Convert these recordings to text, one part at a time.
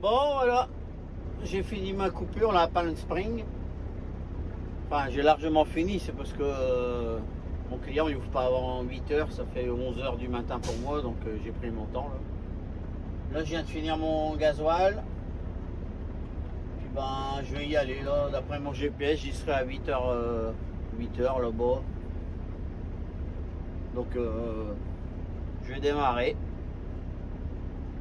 Bon, voilà, j'ai fini ma coupure là à Palm Spring. Enfin, j'ai largement fini, c'est parce que mon client il ouvre pas avant 8 heures, ça fait 11 heures du matin pour moi, donc j'ai pris mon temps là. Là, je viens de finir mon gasoil. Puis ben, je vais y aller là. D'après mon GPS, j'y serai à 8 heures là-bas. Donc, je vais démarrer.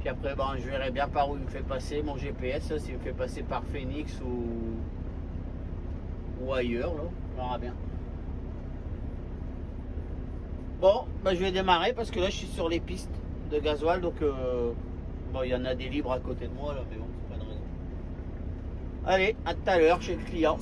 Puis après, ben, je verrai bien par où il me fait passer mon GPS, s'il me fait passer par Phoenix ou ailleurs, là. On verra bien. Bon, ben, je vais démarrer parce que là, je suis sur les pistes de gasoil. Donc, bon, il y en a des libres à côté de moi, là, mais bon, c'est pas de raison. Allez, à tout à l'heure chez le client.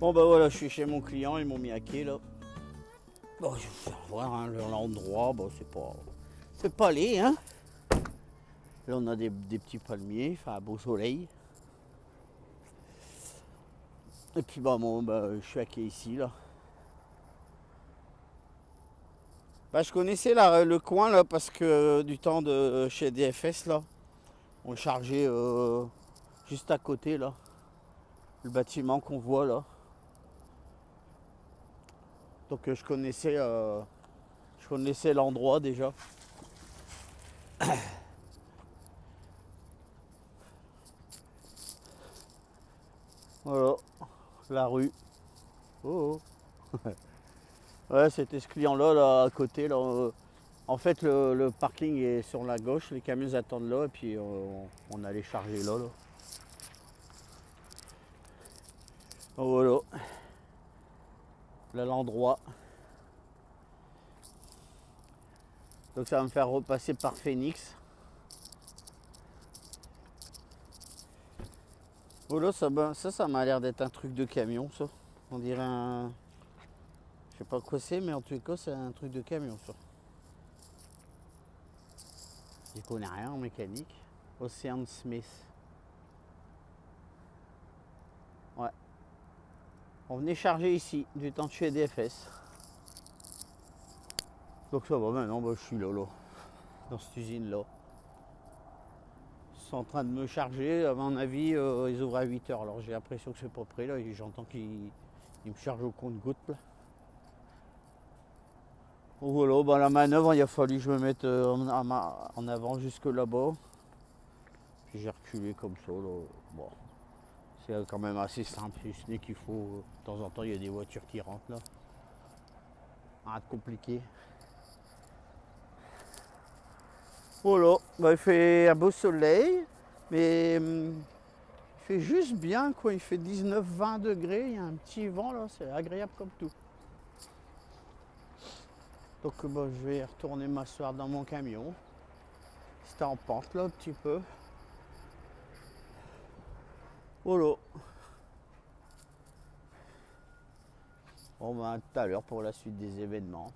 Bon ben voilà, je suis chez mon client, ils m'ont mis à quai là. Bon, je vais vous faire voir hein, l'endroit, bon c'est pas laid hein. Là on a des petits palmiers, enfin un beau soleil. Et puis bon, je suis à quai ici là. Bah, je connaissais le coin là parce que du temps de chez DFS là, on chargeait juste à côté là, le bâtiment qu'on voit là. Donc je connaissais l'endroit déjà. Voilà, la rue. Oh, oh. Ouais, c'était ce client-là, là, à côté. Là, en fait, le parking est sur la gauche, les camions attendent là, et puis on allait charger là. Donc, voilà. Là, l'endroit. Donc ça va me faire repasser par Phoenix. Voilà, ça m'a l'air d'être un truc de camion, ça. On dirait un... Je sais pas quoi c'est, mais en tout cas, c'est un truc de camion, ça. Je connais rien en mécanique. Ocean Smith. Ouais. On venait charger ici, du temps de chez DFS. Donc ça va, maintenant je suis là, dans cette usine-là. Ils sont en train de me charger, à mon avis, ils ouvrent à 8 heures. Alors j'ai l'impression que c'est pas prêt là, et j'entends qu'ils me chargent au compte-gouttes là. Donc voilà, la manœuvre, il a fallu que je me mette en avant jusque là-bas. Puis j'ai reculé comme ça, là. Bon. C'est quand même assez simple, si ce n'est qu'il faut, de temps en temps, il y a des voitures qui rentrent là. Rien de compliqué. Voilà, bah, il fait un beau soleil, mais il fait juste bien quoi, il fait 19-20 degrés, il y a un petit vent là, c'est agréable comme tout. Donc bah, je vais retourner m'asseoir dans mon camion. C'était en pente là un petit peu. Voilà. Bon bah à tout à l'heure pour la suite des événements.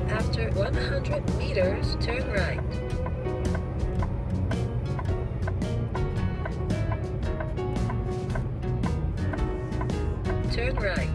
After 100 meters, turn right. Turn right.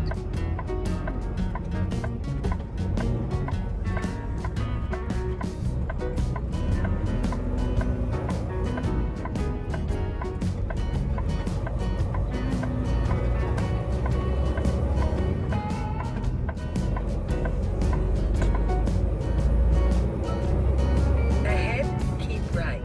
Ahead, keep right.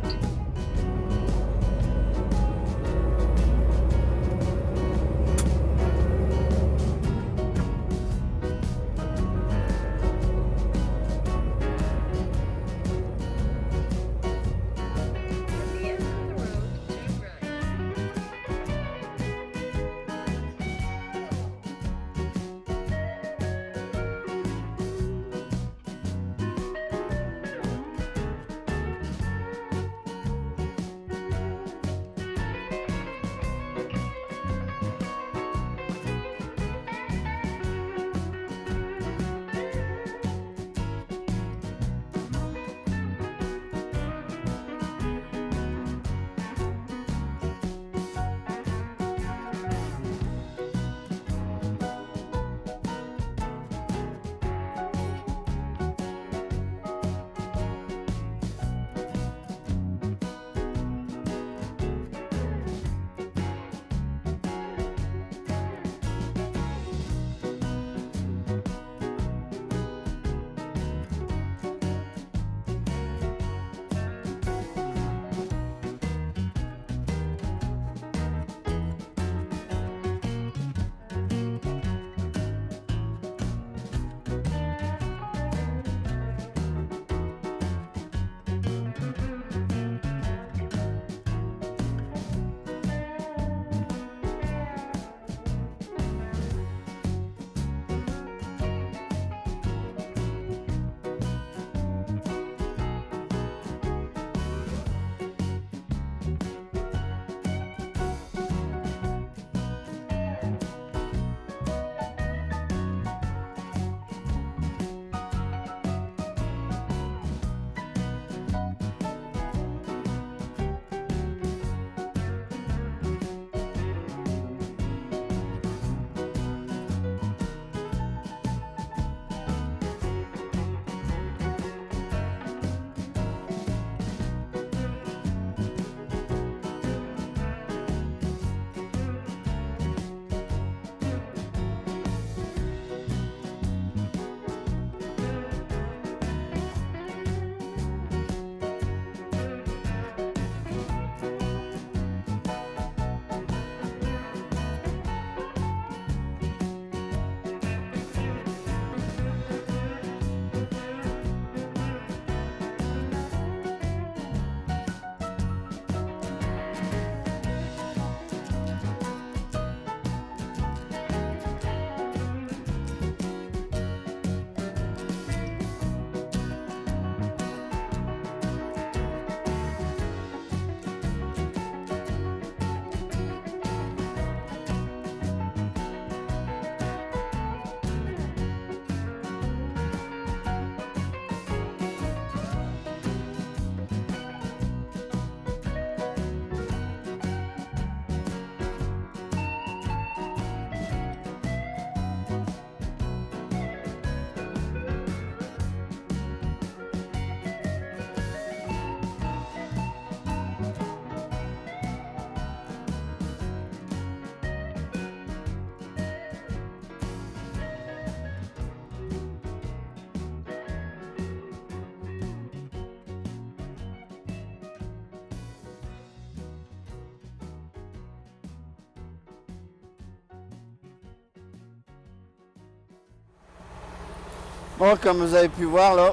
Bon, comme vous avez pu voir là,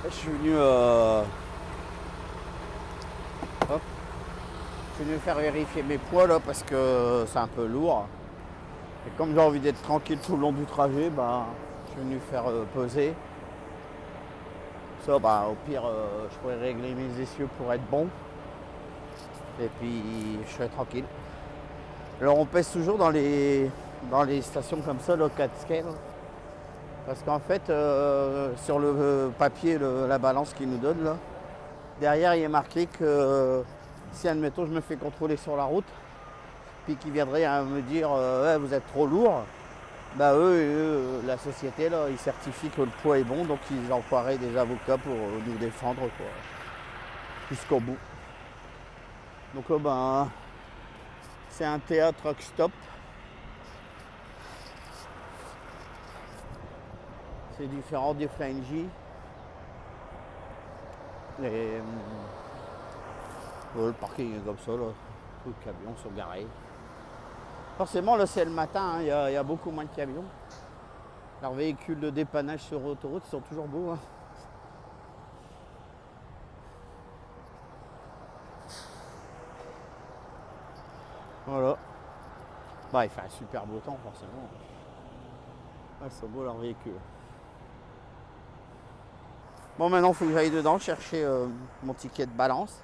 je suis venu faire vérifier mes poids là parce que c'est un peu lourd. Et comme j'ai envie d'être tranquille tout le long du trajet, bah, je suis venu faire peser. Ça, bah, au pire, je pourrais régler mes essieux pour être bon. Et puis, je serai tranquille. Alors, on pèse toujours dans les stations comme ça, le 4 scale. Parce qu'en fait, sur le papier, la balance qu'il nous donne, là, derrière, il est marqué que si, admettons, je me fais contrôler sur la route, puis qu'ils viendraient à me dire ouais, vous êtes trop lourd, bah eux, la société, là, ils certifient que le poids est bon, donc ils envoieraient des avocats pour nous défendre, quoi, jusqu'au bout. Donc ben, c'est un théâtre truck stop. C'est différent du Flying J. Et le parking est comme ça, là. Tous les camions sont garés. Forcément, là, c'est le matin, il y a beaucoup moins de camions. Leurs véhicules de dépannage sur autoroute, ils sont toujours beaux. Hein. Voilà. Bah, il fait un super beau temps, forcément. Ah, ils sont beaux, leurs véhicules. Bon, maintenant, il faut que j'aille dedans chercher mon ticket de balance.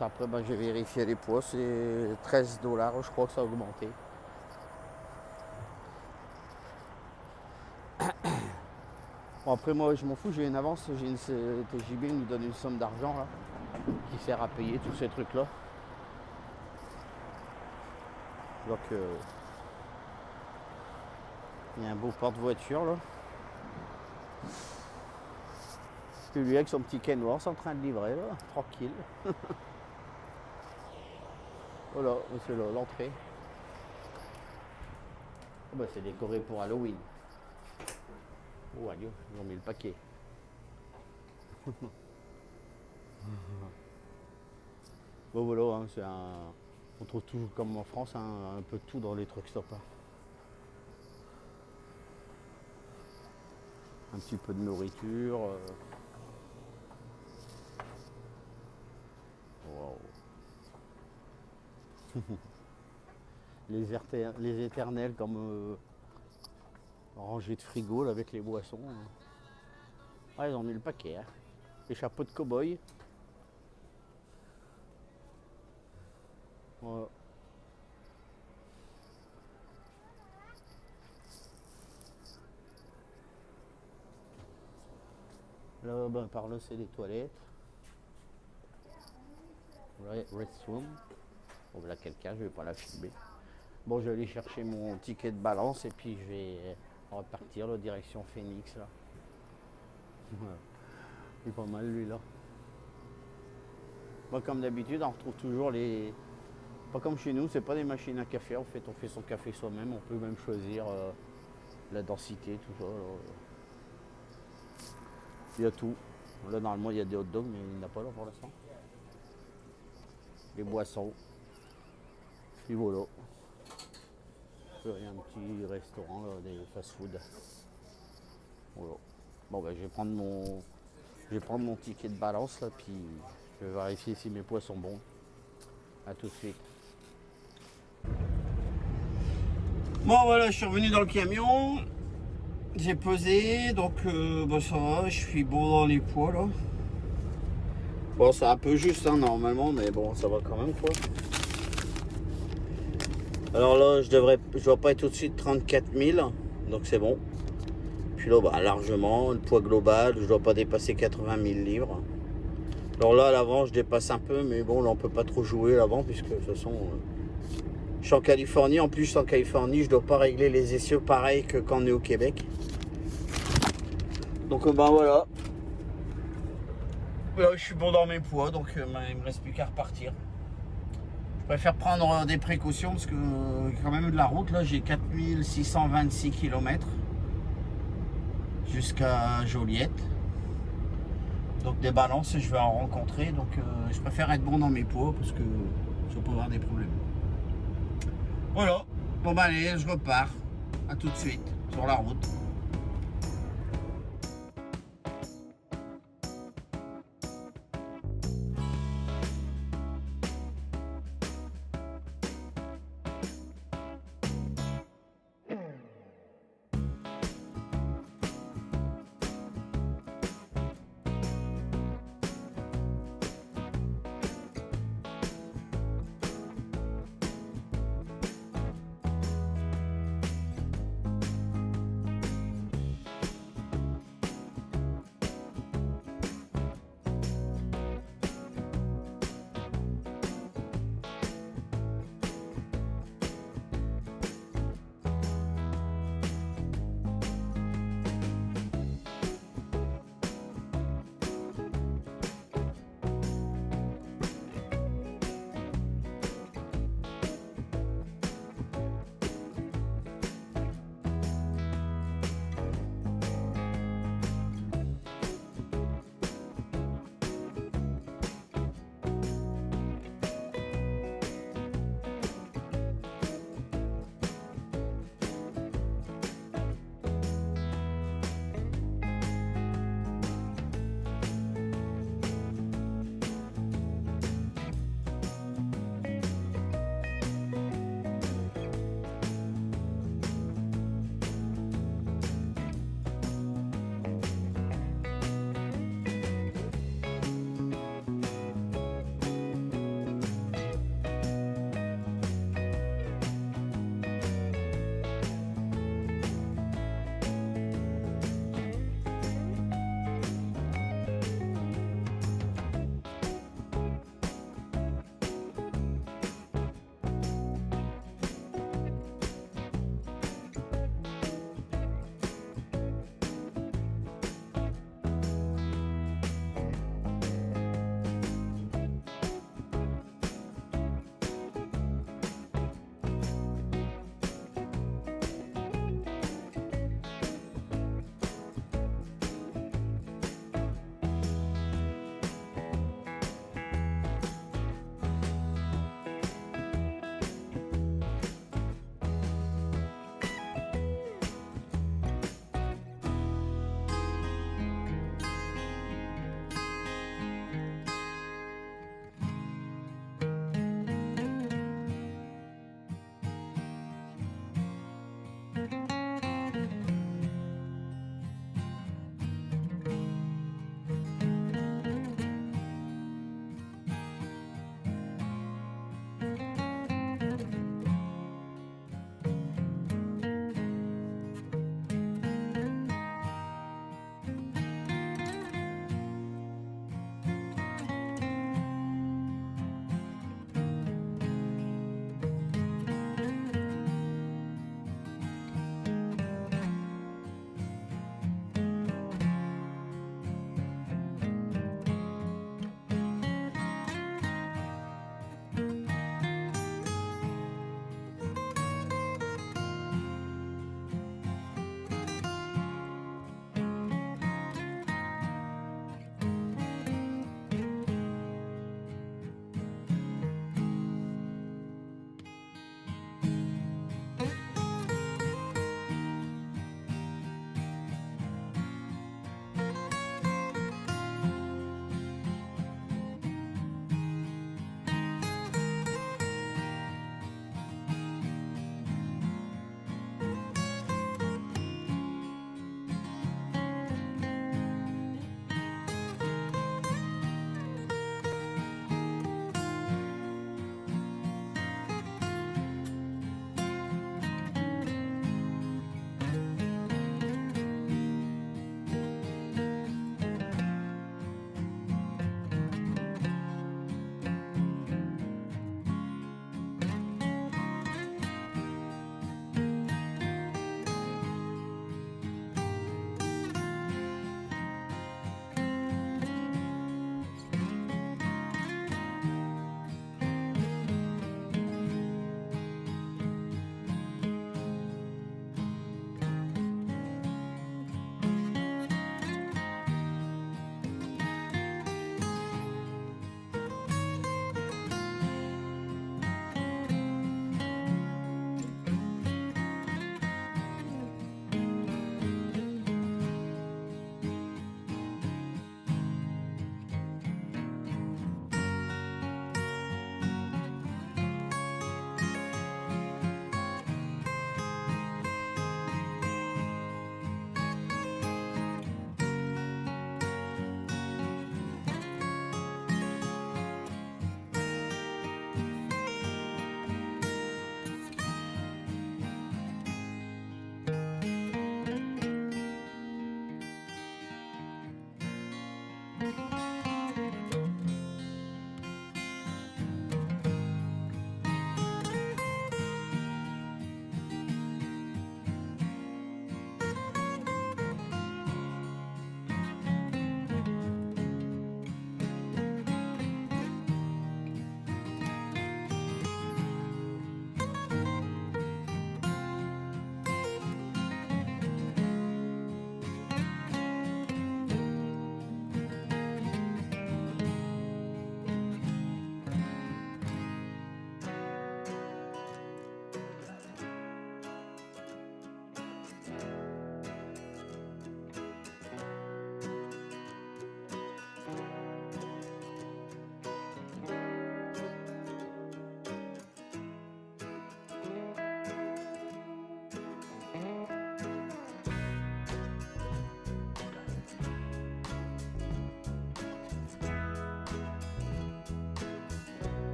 Après, ben, j'ai vérifié les poids, c'est 13 $, je crois que ça a augmenté. Bon, après, moi, je m'en fous, j'ai une avance, j'ai une TJB, il nous donne une somme d'argent là, qui sert à payer tous ces trucs-là. Donc, il y a un beau porte-voiture là. Puis lui avec son petit Kenworth c'est en train de livrer là, tranquille. Voilà, c'est l'entrée. Oh bah, c'est décoré pour Halloween. Oh adieu, ils ont mis le paquet. Bon voilà, hein, on trouve toujours comme en France un peu tout dans les truck stop. Hein. Un petit peu de nourriture. Wow. Les éternels comme rangées de frigo là, avec les boissons. Hein. Ah, ils ont mis le paquet. Hein. Les chapeaux de cow-boy. Voilà. Là, ben, par là, c'est les toilettes. Restroom. Bon, là, quelqu'un, je vais pas la filmer. Bon, je vais aller chercher mon ticket de balance et puis je vais repartir la direction Phoenix là. Voilà. Il est pas mal lui là. Moi, comme d'habitude, on retrouve toujours les. Pas comme chez nous, c'est pas des machines à café. En fait, on fait son café soi-même. On peut même choisir la densité, tout ça. Alors, il y a tout. Là, normalement, il y a des hot dogs, mais il n'y en a pas là pour l'instant. Les boissons. Et voilà. Il y a un petit restaurant, là, des fast-food. Voilà. Bon, ben, je vais prendre mon ticket de balance, là, puis je vais vérifier si mes poids sont bons. A tout de suite. Bon, voilà, je suis revenu dans le camion. J'ai pesé, donc bah, ça va, je suis bon dans les poids, là. Bon, c'est un peu juste, hein, normalement, mais bon, ça va quand même, quoi. Alors là, je dois pas être au-dessus de 34 000, donc c'est bon. Puis là, bah, largement, le poids global, je dois pas dépasser 80 000 livres. Alors là, à l'avant, je dépasse un peu, mais bon, là, on peut pas trop jouer l'avant, puisque de toute façon, je suis en Californie. En plus, je suis en Californie, je dois pas régler les essieux pareil que quand on est au Québec. Donc, ben voilà. Là, je suis bon dans mes poids, donc il me reste plus qu'à repartir. Je préfère prendre des précautions parce que quand même de la route, là j'ai 4626 km jusqu'à Joliette. Donc des balances, je vais en rencontrer. Donc je préfère être bon dans mes poids parce que je vais pas avoir des problèmes. Voilà. Bon bah allez, je repars. À tout de suite sur la route.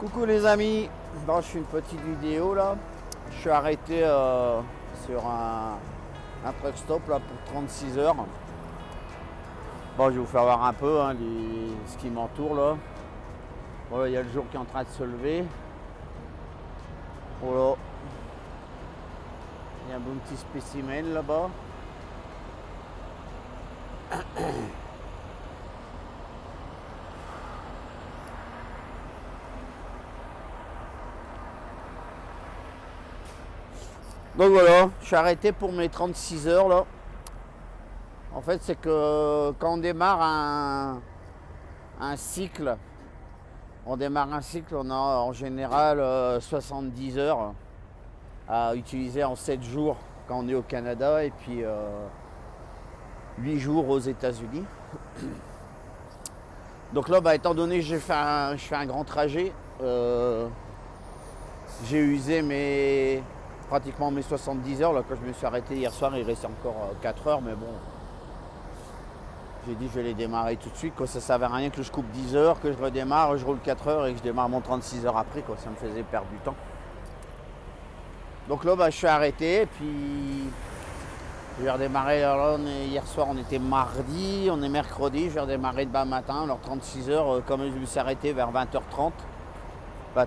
Coucou les amis, bon, je fais une petite vidéo là. Je suis arrêté sur un truck stop là pour 36 heures. Bon, je vais vous faire voir un peu hein, ce qui m'entoure là. Voilà, il y a le jour qui est en train de se lever. Voilà. Il y a un bon petit spécimen là-bas. Donc voilà, je suis arrêté pour mes 36 heures là. En fait, c'est que quand on démarre un cycle, on a en général 70 heures à utiliser en 7 jours quand on est au Canada et puis 8 jours aux États-Unis. Donc là, étant donné que je fais un grand trajet, j'ai usé pratiquement mes 70 heures. Là, quand je me suis arrêté hier soir, il restait encore 4 heures, mais bon. J'ai dit je vais les démarrer tout de suite, quoi. Ça ne servait à rien que je coupe 10 heures, que je redémarre, je roule 4 heures et que je démarre mon 36 heures après, quoi. Ça me faisait perdre du temps. Donc là, je suis arrêté, puis je vais redémarrer. Alors là, hier soir, on était mardi, on est mercredi, je vais redémarrer demain matin. Alors 36 heures, comme je me suis arrêté vers 20h30,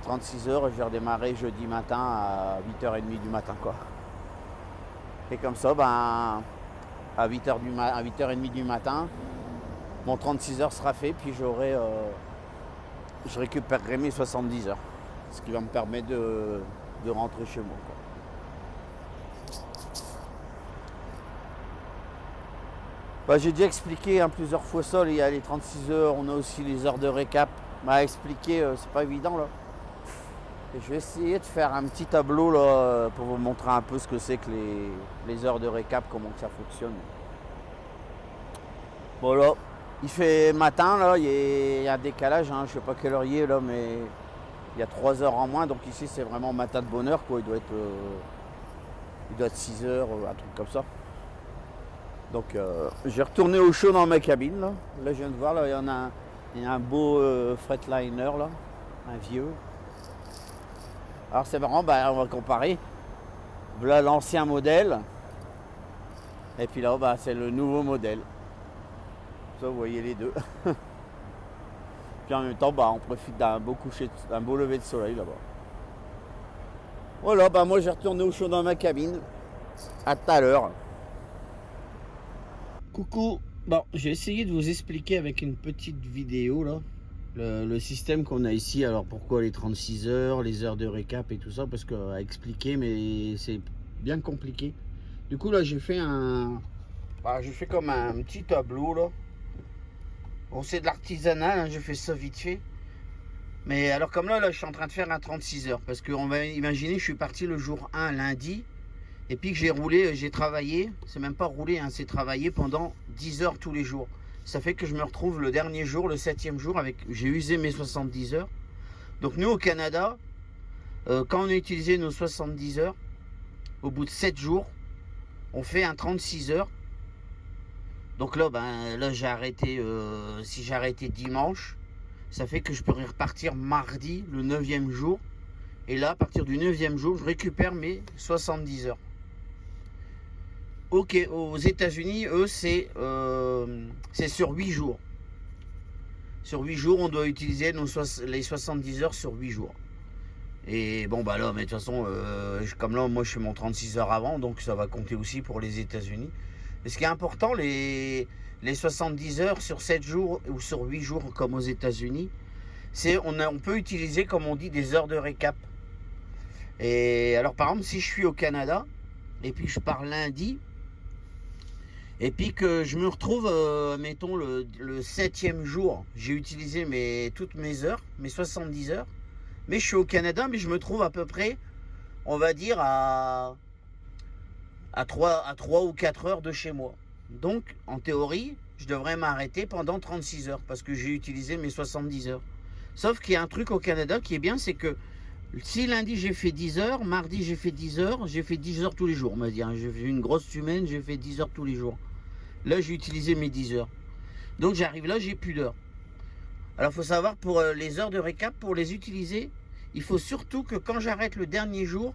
36 heures, je vais redémarrer jeudi matin à 8h30 du matin, quoi. Et comme ça, à 8h30 du matin, mon 36 heures sera fait, puis je récupérerai mes 70 heures. Ce qui va me permettre de rentrer chez moi, quoi. J'ai déjà expliqué plusieurs fois ça, il y a les 36 heures, on a aussi les heures de récap. Expliquer, c'est pas évident là. Et je vais essayer de faire un petit tableau là pour vous montrer un peu ce que c'est que les heures de récap, comment que ça fonctionne. Bon là, il fait matin là, il y a un décalage, hein, je sais pas quelle heure il est là, mais il y a 3 heures en moins, donc ici c'est vraiment matin de bonne heure, quoi. Il doit être 6 heures, un truc comme ça. Donc j'ai retourné au chaud dans ma cabine là. Là je viens de voir là, il y a un beau Freightliner là, un vieux. Alors c'est marrant, on va comparer. Voilà l'ancien modèle. Et puis là c'est le nouveau modèle. Ça vous voyez les deux. Puis en même temps on profite d'un beau lever de soleil là-bas. Voilà, moi j'ai retourné au chaud dans ma cabine. À tout à l'heure. Coucou, j'ai essayé de vous expliquer avec une petite vidéo là le système qu'on a ici. Alors pourquoi les 36 heures, les heures de récap et tout ça, parce qu'à expliquer, mais c'est bien compliqué. Du coup là j'ai fait comme un petit tableau là. Bon, c'est de l'artisanal, hein, j'ai fait ça vite fait. Mais alors comme là je suis en train de faire un 36 heures, parce qu'on va imaginer je suis parti le jour 1 lundi. Et puis que j'ai travaillé, c'est même pas roulé, hein, c'est travaillé pendant 10 heures tous les jours. Ça fait que je me retrouve le dernier jour, le 7e jour, j'ai usé mes 70 heures. Donc nous au Canada, quand on a utilisé nos 70 heures, au bout de 7 jours, on fait un 36 heures. Donc là, j'ai arrêté, si j'ai arrêté dimanche, ça fait que je pourrais repartir mardi, le 9e jour. Et là, à partir du 9e jour, je récupère mes 70 heures. Ok, aux États-Unis, eux, c'est sur 8 jours. Sur 8 jours, on doit utiliser les 70 heures sur 8 jours. Et bon, là, mais de toute façon, comme là, moi, je fais mon 36 heures avant, donc ça va compter aussi pour les États-Unis. Mais ce qui est important, les 70 heures sur 7 jours ou sur 8 jours, comme aux États-Unis, c'est on peut utiliser, comme on dit, des heures de récap. Et alors, par exemple, si je suis au Canada, et puis je pars lundi, et puis que je me retrouve, mettons, le 7e jour, j'ai utilisé toutes mes heures, mes 70 heures, mais je suis au Canada, mais je me trouve à peu près, on va dire, à 3 ou 4 heures de chez moi. Donc, en théorie, je devrais m'arrêter pendant 36 heures, parce que j'ai utilisé mes 70 heures. Sauf qu'il y a un truc au Canada qui est bien, c'est que si lundi j'ai fait 10 heures, mardi j'ai fait 10 heures, j'ai fait 10 heures tous les jours, on va dire. J'ai fait une grosse semaine, j'ai fait 10 heures tous les jours. Là, j'ai utilisé mes 10 heures. Donc, j'arrive là, j'ai plus d'heures. Alors, il faut savoir, pour les heures de récap, pour les utiliser, il faut surtout que quand j'arrête le dernier jour,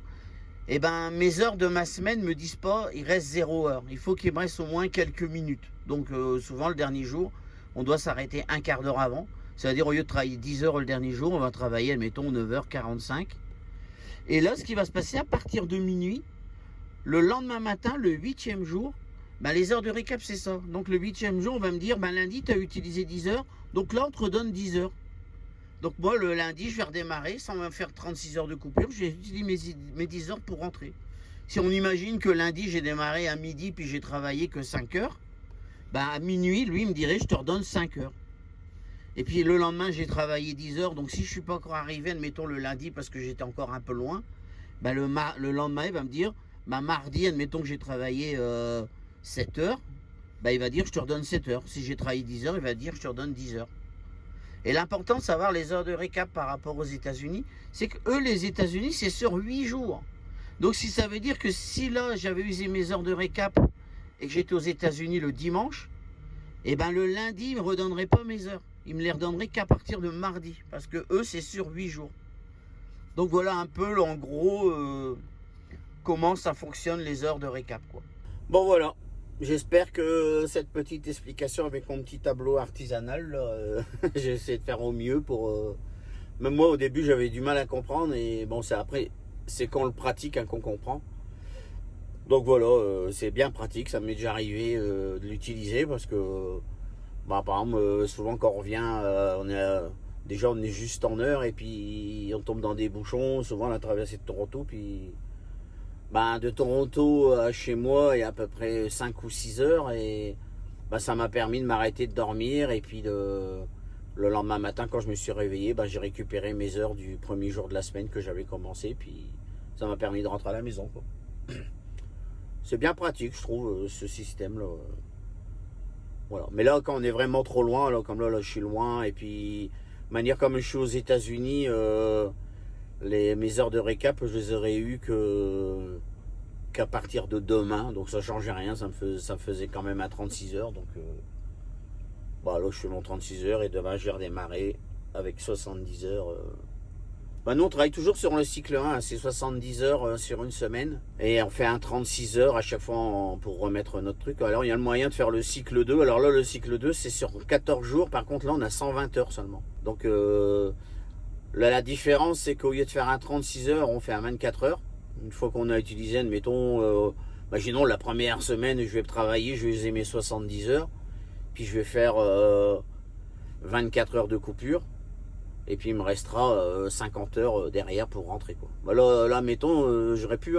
eh ben, mes heures de ma semaine me disent pas, il reste 0 heure. Il faut qu'il me reste au moins quelques minutes. Donc souvent le dernier jour, on doit s'arrêter un quart d'heure avant. C'est-à-dire au lieu de travailler 10 heures le dernier jour, on va travailler, admettons, 9h45. Et là, ce qui va se passer à partir de minuit, le lendemain matin, le 8e jour, ben, les heures de récap, c'est ça. Donc le 8e jour, on va me dire, ben, lundi, tu as utilisé 10 heures. Donc là, on te redonne 10 heures. Donc moi, le lundi, je vais redémarrer sans me faire 36 heures de coupure. J'ai utilisé mes 10 heures pour rentrer. Si on imagine que lundi, j'ai démarré à midi, puis j'ai travaillé que 5 heures, ben, à minuit, lui, il me dirait, je te redonne 5 heures. Et puis le lendemain, j'ai travaillé 10 heures. Donc si je ne suis pas encore arrivé, admettons le lundi, parce que j'étais encore un peu loin, ben, le lendemain, il va me dire, ben, mardi, admettons que j'ai travaillé 7 heures, ben, il va dire, je te redonne 7 heures. Si j'ai travaillé 10 heures, il va dire, je te redonne 10 heures. Et l'important de savoir les heures de récap par rapport aux États-Unis, c'est que eux, les États-Unis, c'est sur 8 jours. Donc si ça veut dire que si là, j'avais usé mes heures de récap et que j'étais aux États-Unis le dimanche, et ben le lundi, ils ne me redonneraient pas mes heures. Ils me les redonneraient qu'à partir de mardi. Parce que eux, c'est sur 8 jours. Donc voilà un peu, en gros, comment ça fonctionne les heures de récap, quoi. Bon, voilà. J'espère que cette petite explication avec mon petit tableau artisanal, j'ai essayé de faire au mieux pour... Même moi, au début, j'avais du mal à comprendre. Et bon, c'est après, c'est quand on le pratique hein, qu'on comprend. Donc voilà, c'est bien pratique. Ça m'est déjà arrivé de l'utiliser parce que... Bah, par exemple, souvent quand on revient, déjà on est juste en heure et puis on tombe dans des bouchons. Souvent on a traversé de Toronto, puis bah, de Toronto à chez moi il y a à peu près 5 ou 6 heures et bah, ça m'a permis de m'arrêter de dormir et puis le lendemain matin quand je me suis réveillé, bah, j'ai récupéré mes heures du premier jour de la semaine que j'avais commencé, puis ça m'a permis de rentrer à la maison, quoi. C'est bien pratique je trouve ce système là. Voilà. Mais là, quand on est vraiment trop loin, là, comme là, je suis loin, et puis, de manière comme je suis aux États-Unis, mes heures de récap, je les aurais eues qu'à partir de demain, donc ça ne changeait rien, ça me faisait quand même à 36 heures, donc bah, là, je fais mon 36 heures, et demain, je vais redémarrer avec 70 heures. Bah, nous, on travaille toujours sur le cycle 1, hein, c'est 70 heures sur une semaine. Et on fait un 36 heures à chaque fois pour remettre notre truc. Alors, il y a le moyen de faire le cycle 2. Alors là, le cycle 2, c'est sur 14 jours. Par contre, là, on a 120 heures seulement. Donc, là, la différence, c'est qu'au lieu de faire un 36 heures, on fait un 24 heures. Une fois qu'on a utilisé, admettons, imaginons la première semaine, je vais travailler, je vais user mes 70 heures. Puis, je vais faire 24 heures de coupure. Et puis il me restera 50 heures derrière pour rentrer, quoi. Bah là mettons, j'aurais pu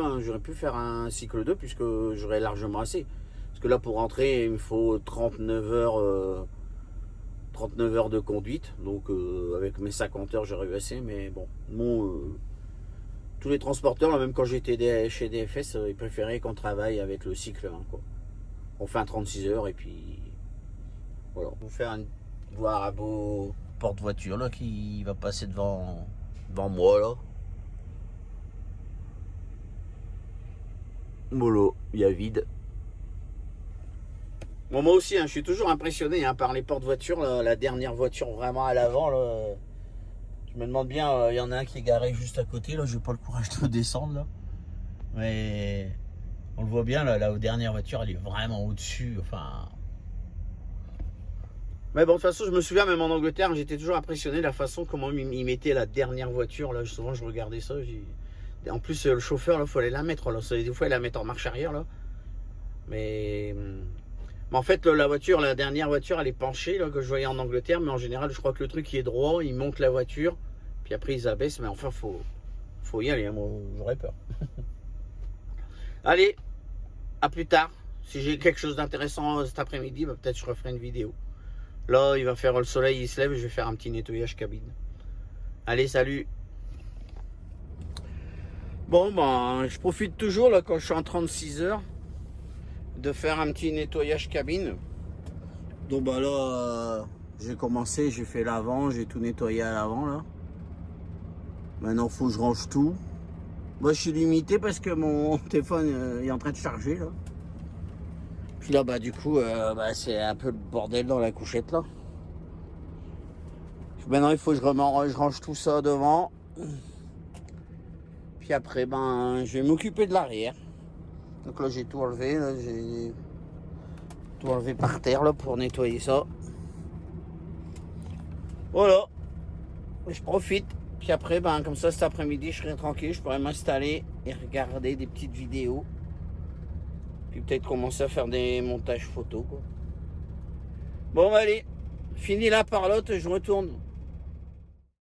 faire un cycle 2 puisque j'aurais largement assez. Parce que là pour rentrer, il me faut 39 heures de conduite. Donc avec mes 50 heures, j'aurais eu assez. Mais bon, tous les transporteurs, là, même quand j'étais chez DFS, ils préféraient qu'on travaille avec le cycle 1, quoi. On fait un 36 heures et puis voilà. On va faire voir un beau porte-voiture là qui va passer devant moi là. Mollo, il y a vide. Bon, moi aussi, hein, je suis toujours impressionné hein, par les porte-voitures. La dernière voiture vraiment à l'avant. Je me demande bien, il y en a un qui est garé juste à côté. Là, j'ai pas le courage de descendre là. Mais on le voit bien là, la dernière voiture, elle est vraiment au-dessus. Enfin. Mais bon, de toute façon, je me souviens, même en Angleterre, j'étais toujours impressionné de la façon comment ils mettaient la dernière voiture. Là, souvent, je regardais ça. En plus, le chauffeur, il fallait la mettre. Là. Des fois, il la mettre en marche arrière. Là. Mais en fait, la dernière voiture, elle est penchée, là, que je voyais en Angleterre. Mais en général, je crois que le truc, il est droit. Ils montent la voiture. Puis après, ils abaissent. Mais enfin, faut y aller. Hein, moi, j'aurais peur. Allez, à plus tard. Si j'ai quelque chose d'intéressant cet après-midi, bah, peut-être je referai une vidéo. Là, il va faire le soleil, il se lève, je vais faire un petit nettoyage cabine. Allez, salut. Bon, ben, je profite toujours, là, quand je suis en 36 heures, de faire un petit nettoyage cabine. Donc, bah là, j'ai commencé, j'ai fait l'avant, j'ai tout nettoyé à l'avant, là. Maintenant, il faut que je range tout. Moi, je suis limité parce que mon téléphone est en train de charger, là. Puis là, bah, du coup, c'est un peu le bordel dans la couchette, là. Maintenant, il faut que je range tout ça devant. Puis après, ben, je vais m'occuper de l'arrière. Donc là, j'ai tout enlevé. Là, j'ai tout enlevé par terre là, pour nettoyer ça. Voilà. Je profite. Puis après, ben, comme ça, cet après-midi, je serai tranquille. Je pourrai m'installer et regarder des petites vidéos. Puis peut-être commencer à faire des montages photos, quoi. Bon, allez. Fini la parlotte, je retourne